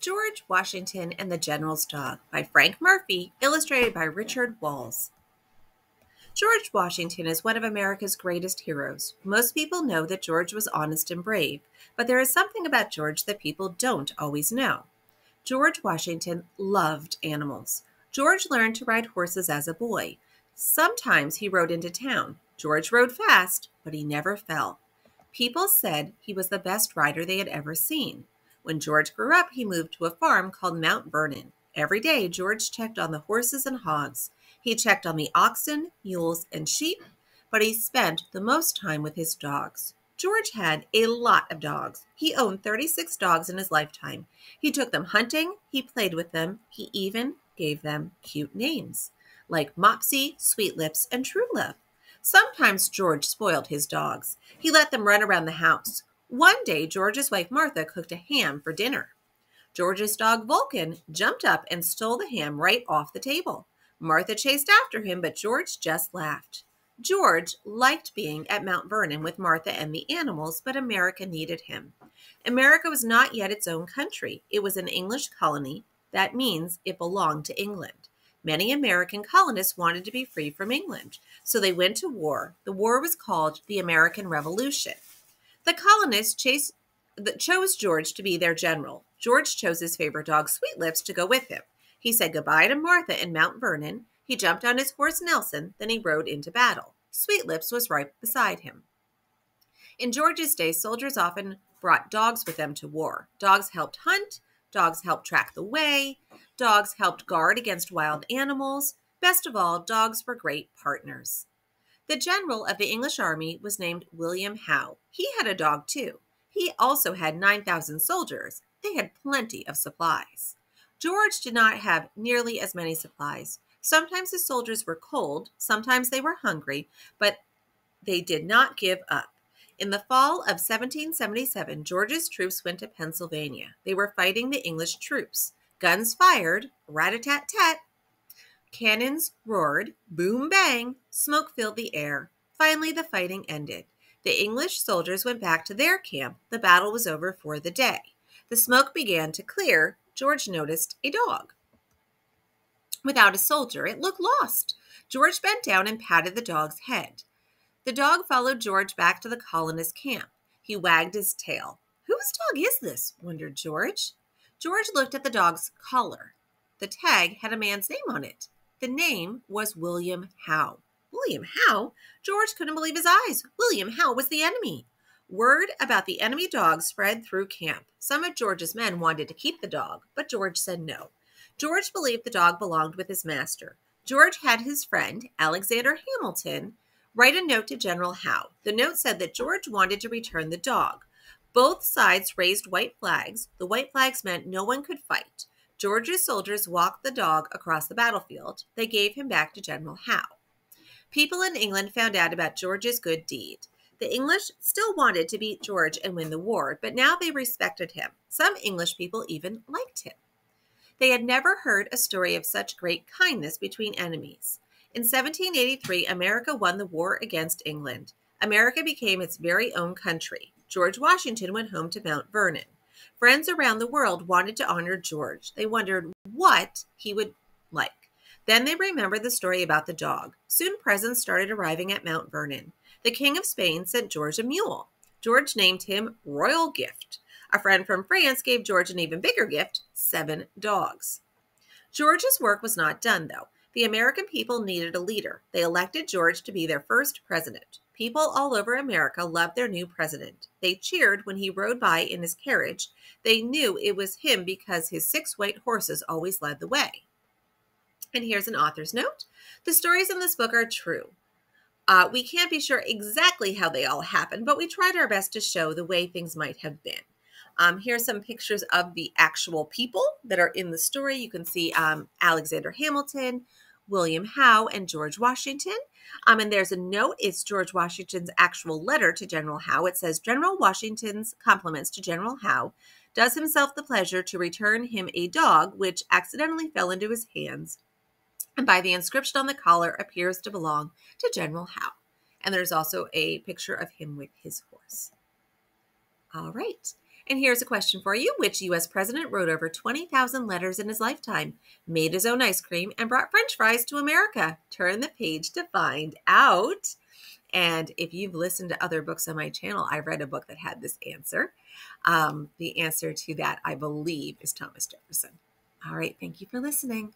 George Washington and the General's Dog by Frank Murphy, illustrated by Richard Walls. George Washington is one of America's greatest heroes. Most people know that George was honest and brave, but there is something about George that people don't always know. George Washington loved animals. George learned to ride horses as a boy. Sometimes he rode into town. George rode fast, but he never fell. People said he was the best rider they had ever seen. When George grew up, he moved to a farm called Mount Vernon. Every day, George checked on the horses and hogs. He checked on the oxen, mules, and sheep, but he spent the most time with his dogs. George had a lot of dogs. He owned 36 dogs in his lifetime. He took them hunting, he played with them, he even gave them cute names, like Mopsy, Sweetlips, and Truelove. Sometimes George spoiled his dogs. He let them run around the house. One day, George's wife Martha cooked a ham for dinner. George's dog Vulcan jumped up and stole the ham right off the table. Martha chased after him, but George just laughed. George liked being at Mount Vernon with Martha and the animals, but America needed him. America was not yet its own country. It was an English colony. That means it belonged to England. Many American colonists wanted to be free from England, so they went to war. The war was called the American Revolution. The colonists chose George to be their general. George chose his favorite dog, Sweetlips, to go with him. He said goodbye to Martha in Mount Vernon. He jumped on his horse Nelson, then he rode into battle. Sweetlips was right beside him. In George's day, soldiers often brought dogs with them to war. Dogs helped hunt. Dogs helped track the way. Dogs helped guard against wild animals. Best of all, dogs were great partners. The general of the English army was named William Howe. He had a dog too. He also had 9,000 soldiers. They had plenty of supplies. George did not have nearly as many supplies. Sometimes his soldiers were cold, sometimes they were hungry, but they did not give up. In the fall of 1777, George's troops went to Pennsylvania. They were fighting the English troops. Guns fired, rat-a-tat-tat. Cannons roared, boom bang, smoke filled the air. Finally, the fighting ended. The English soldiers went back to their camp. The battle was over for the day. The smoke began to clear. George noticed a dog. Without a soldier, it looked lost. George bent down and patted the dog's head. The dog followed George back to the colonist camp. He wagged his tail. Whose dog is this? Wondered George. George looked at the dog's collar. The tag had a man's name on it. The name was William Howe. William Howe? George couldn't believe his eyes. William Howe was the enemy. Word about the enemy dog spread through camp. Some of George's men wanted to keep the dog, but George said no. George believed the dog belonged with his master. George had his friend, Alexander Hamilton, write a note to General Howe. The note said that George wanted to return the dog. Both sides raised white flags. The white flags meant no one could fight. George's soldiers walked the dog across the battlefield. They gave him back to General Howe. People in England found out about George's good deed. The English still wanted to beat George and win the war, but now they respected him. Some English people even liked him. They had never heard a story of such great kindness between enemies. In 1783, America won the war against England. America became its very own country. George Washington went home to Mount Vernon. Friends around the world wanted to honor George. They wondered what he would like. Then they remembered the story about the dog. Soon presents started arriving at Mount Vernon. The King of Spain sent George a mule. George named him Royal Gift. A friend from France gave George an even bigger gift, 7 dogs. George's work was not done, though. The American people needed a leader. They elected George to be their first president. People all over America loved their new president. They cheered when he rode by in his carriage. They knew it was him because his 6 white horses always led the way. And here's an author's note. The stories in this book are true. We can't be sure exactly how they all happened, but we tried our best to show the way things might have been. Here's some pictures of the actual people that are in the story. You can see Alexander Hamilton, William Howe, and George Washington. And there's a note. It's George Washington's actual letter to General Howe. It says, General Washington's compliments to General Howe does himself the pleasure to return him a dog which accidentally fell into his hands, and by the inscription on the collar appears to belong to General Howe. And there's also a picture of him with his horse. All right. And here's a question for you. Which U.S. president wrote over 20,000 letters in his lifetime, made his own ice cream, and brought French fries to America? Turn the page to find out. And if you've listened to other books on my channel, I read a book that had this answer. The answer to that, I believe, is Thomas Jefferson. All right. Thank you for listening.